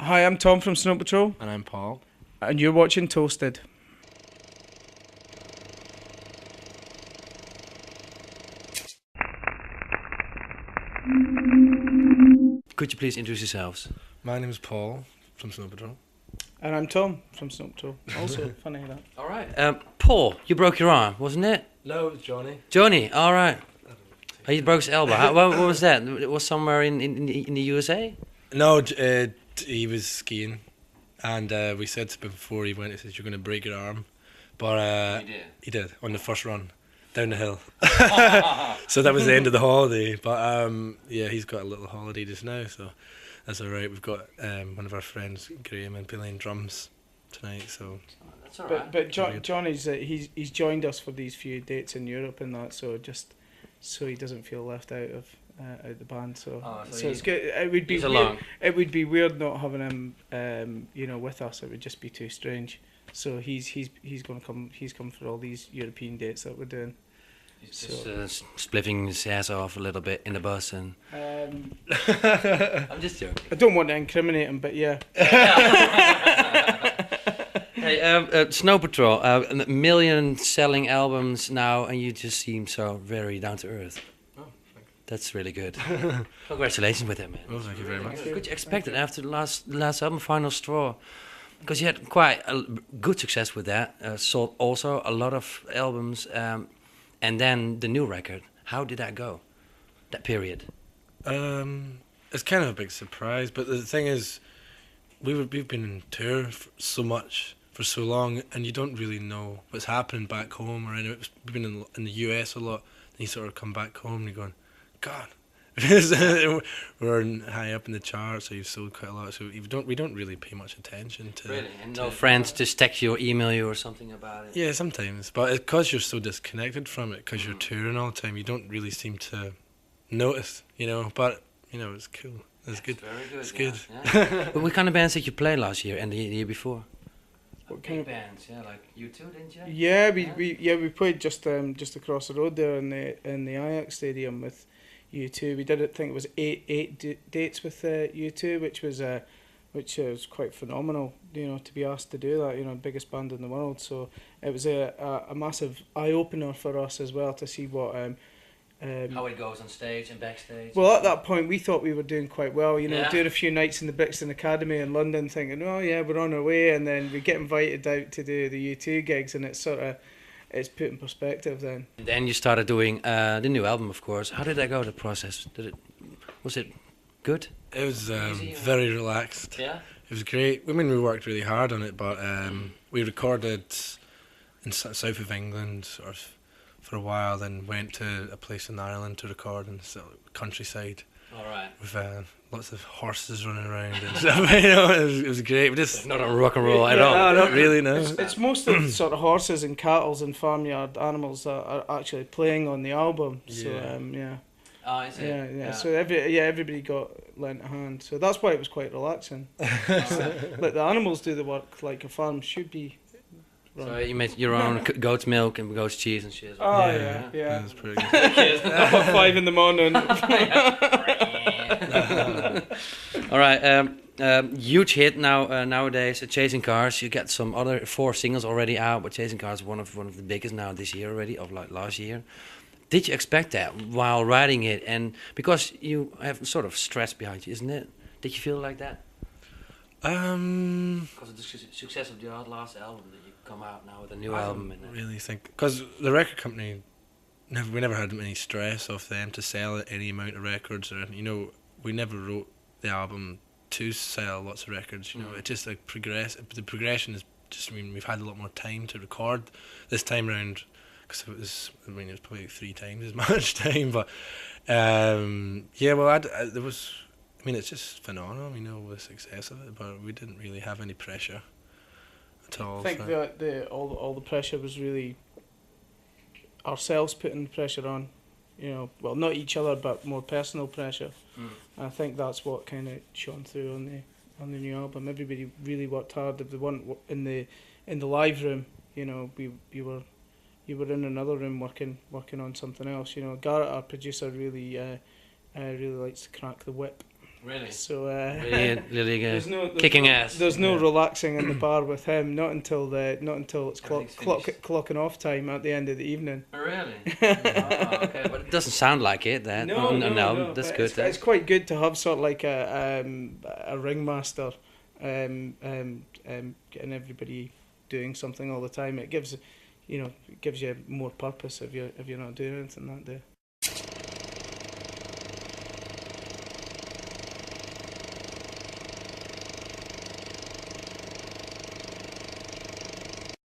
Hi, I'm Tom from Snow Patrol, And I'm Paul. and you're watching Toasted. Could you please introduce yourselves? My name is Paul from Snow Patrol. And I'm Tom from Snow Patrol. Also, funny that. All right. Paul, you broke your arm, wasn't it? No, it's Johnny. Johnny, all right. Oh, you broke his elbow. What was that? It was somewhere in the USA? No, he was skiing, and we said to him before he went, he says, "You're going to break your arm," but he did on the first run down the hill. So that was the end of the holiday. But yeah, he's got a little holiday just now, so that's all right. We've got one of our friends, Graham, and playing drums tonight. So That's all right. But Johnny's he's joined us for these few dates in Europe and that, so just so he doesn't feel left out of the band. So so it's good. It would be he's weird. along. It would be weird not having him, with us. It would just be too strange. So he's gonna come. He's come for all these European dates that we're doing. He's just spliffing his ass off a little bit in the bus, and I'm just joking. I don't want to incriminate him, but yeah. Hey, Snow Patrol, a million selling albums now, and you just seem so very down to earth. Oh, thank That's really good. Congratulations with it, man. Well, thank you very much. Could you expect it after the last album, Final Straw? Because you had quite a good success with that. Sold also a lot of albums, and then the new record. How did that go? That period. It's kind of a big surprise, but the thing is, we've been in tour so much for so long, and you don't really know what's happening back home or anywhere. We've been in the US a lot, and you sort of come back home and you're going, God, we're high up in the charts, so you've sold quite a lot. So we don't really pay much attention to. Really? And no friends just text you or email you or something about it? Yeah, sometimes, but because you're so disconnected from it, because you're touring all the time, you don't really seem to notice, But it's cool. It's good. Very good. It's good. Yeah. But what kind of bands did you play last year and the year before? What kind of bands? Yeah, like you too, didn't you? Yeah, we played just across the road there in the Ajax Stadium with U2. We did think it was eight dates with U2, which was quite phenomenal. To be asked to do that, biggest band in the world. So it was a massive eye opener for us as well to see what. How it goes on stage and backstage. Well, at that point, we thought we were doing quite well. Yeah. Doing a few nights in the Brixton Academy in London, thinking, oh yeah, we're on our way, and then we get invited out to do the U2 gigs, and it's put in perspective then. And then you started doing the new album, of course. How did that go? The process? Was it good? It was Easy, or- very relaxed. Yeah. It was great. I mean, we worked really hard on it, but we recorded in south of England sort of for a while, then went to a place in Ireland to record in the countryside All right. with lots of horses running around and stuff. It was great. We just Not on rock and roll at Yeah, all. no, not really. No. It's mostly sort of horses and cattle and farmyard animals that are actually playing on the album. So Yeah. Oh, is it? yeah. So everybody got lent a hand. So that's why it was quite relaxing. Let the animals do the work like a farm should be. So you made your own goat's milk and goat's cheese and shit. Oh Yeah, yeah. It was pretty good. Up at 5 in the morning. All right, huge hit nowadays. Chasing Cars. You got some other 4 singles already out, but Chasing Cars is one of the biggest now this year already, of like last year. Did you expect that while writing it? And because you have sort of stress behind you, isn't it? Did you feel like that? Because of the success of the last album that you come out now with a new album. I really think because the record company we never had any stress off them to sell any amount of records or anything. We never wrote the album to sell lots of records. It just like the progression is just. I mean, we've had a lot more time to record this time round because it was probably 3 times as much time. But yeah, well, there was. I mean, it's just phenomenal, the success of it, but we didn't really have any pressure at all. I think that all the pressure was really ourselves putting the pressure on, well, not each other, but more personal pressure. And I think that's what kind of shone through on the new album. Everybody really worked hard. If they weren't in the live room, you were in another room working on something else. Garrett, our producer, really likes to crack the whip. Really? So Kicking ass. There's no Yeah. relaxing in the bar with him. Not until it's Everything's clocking off time at the end of the evening. Oh, really? Okay, but it doesn't sound like it. That on an album. That's but good. It's quite good to have sort of like a ringmaster, getting everybody doing something all the time. It gives you more purpose if you're not doing anything that day.